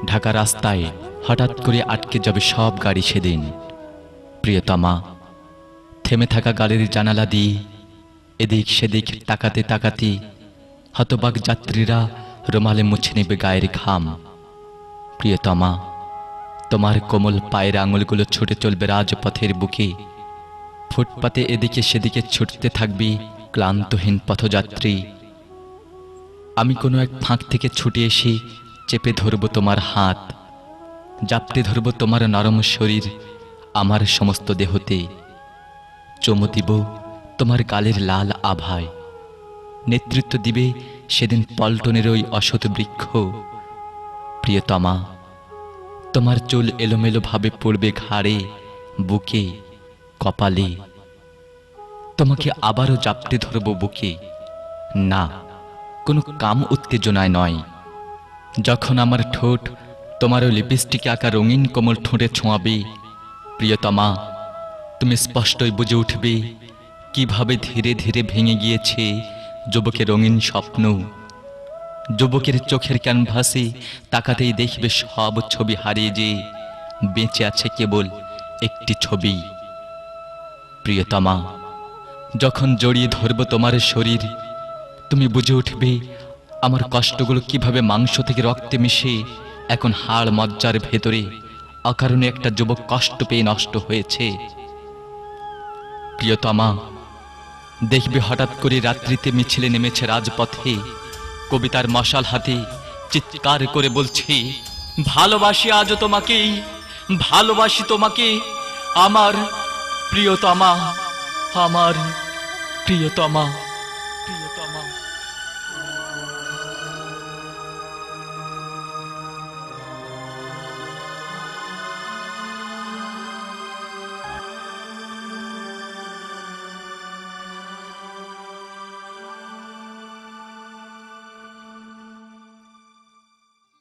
ঢাকা রাস্তায় হঠাৎ করে আটকে যাবে সব গাড়ি সেদিন। প্রিয়তমা থেমে থাকা গাড়ির জানালা দিয়ে এদিক সেদিক তাকাতে তাকাতে হতবাক যাত্রীরা রুমালে মুছে নেবে গায়ের ঘাম। প্রিয়তমা তোমার কোমল পায়ের আঙুলগুলো ছুটে চলবে রাজপথের বুকে। ফুটপাতে এদিকে সেদিকে ছুটতে থাকবে ক্লান্তহীন পথযাত্রী। আমি কোনো এক ফাঁক থেকে ছুটে এসে চেপে ধরব তোমার হাত, জাপটে ধরব তোমার নরম শরীর আমার সমস্ত দেহতে। চুমু দিব তোমার গালের লাল আভায়। নেতৃত্ব দিবে সেদিন পল্টনের ওই অসৎ বৃক্ষ। প্রিয়তমা তোমার চুল এলোমেলো ভাবে পড়বে ঘাড়ে, বুকে, কপালে। তোমাকে আবারও জাপটে ধরব বুকে। না, কোনো কাম উত্তেজনায় নয়। যখন আমার ঠোঁট তোমার ওই লিপস্টিকে আঁকা রঙিন কোমল ঠোঁটে ছোঁয়াবে, প্রিয়তমা তুমি স্পষ্টই বুঝে উঠবে কিভাবে ধীরে ধীরে ভেঙে গিয়েছে যুবকের রঙিন স্বপ্ন। যুবকের চোখের ক্যানভাসে তাকাতেই দেখবে সব ছবি হারিয়ে যে বেঁচে আছে কেবল একটি ছবি। প্রিয়তমা যখন জড়িয়ে ধরব তোমার শরীর, তুমি বুঝে উঠবে আমার কষ্টগুলো কিভাবে মাংস থেকে রক্তে মিশে এখন হাড় মজ্জার ভেতরে অকারণে একটা যুবক কষ্ট পেয়ে নষ্ট হয়েছে। প্রিয়তমা দেখবে হঠাৎ করে রাত্রিতে মিছিলে নেমেছে রাজপথে, কবিতার মশাল হাতে চিৎকার করে বলছে, ভালোবাসি আজও তোমাকেই, ভালোবাসি তোমাকে আমার প্রিয়তমা, আমার প্রিয়তমা, প্রিয়তমা।